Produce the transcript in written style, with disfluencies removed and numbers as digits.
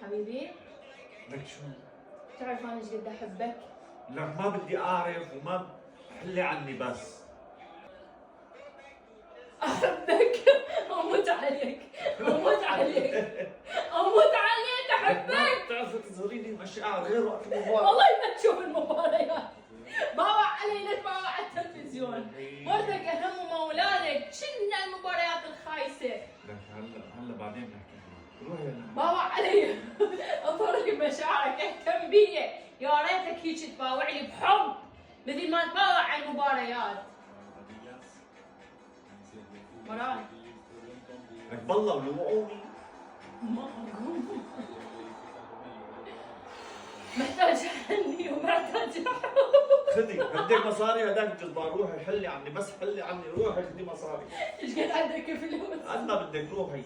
حبيبي لك شو؟ بتعرف انا ايش قد احبك؟ لك ما بدي اعرف وما حلي عني بس. احبك اموت عليك اموت عليك اموت عليك احبك. بتعرفي تظهريني مشاعر غير وقت المباراة. والله ما تشوف المباريات، باوع علي تباوع على التلفزيون، ولدك اهم واولادك شلنا المباريات الخايسه. لك هلا بعدين بحكي معك. روحي هلا. باوع علي اظهر لي مشاعرك، اهتم بي، يا ريتك هيك تباوعني بحب مثل ما تباوع على المباريات. مراد لك بالله ولوعوني. ما اقوم محتاج عني ومحتاج حب. خذي بدك مصاري هداك الجزبان، روحي حلي عني، بس حلي عني، روحي خذي مصاري. ايش قد عندك فلوس؟ قد ما بدك روحي.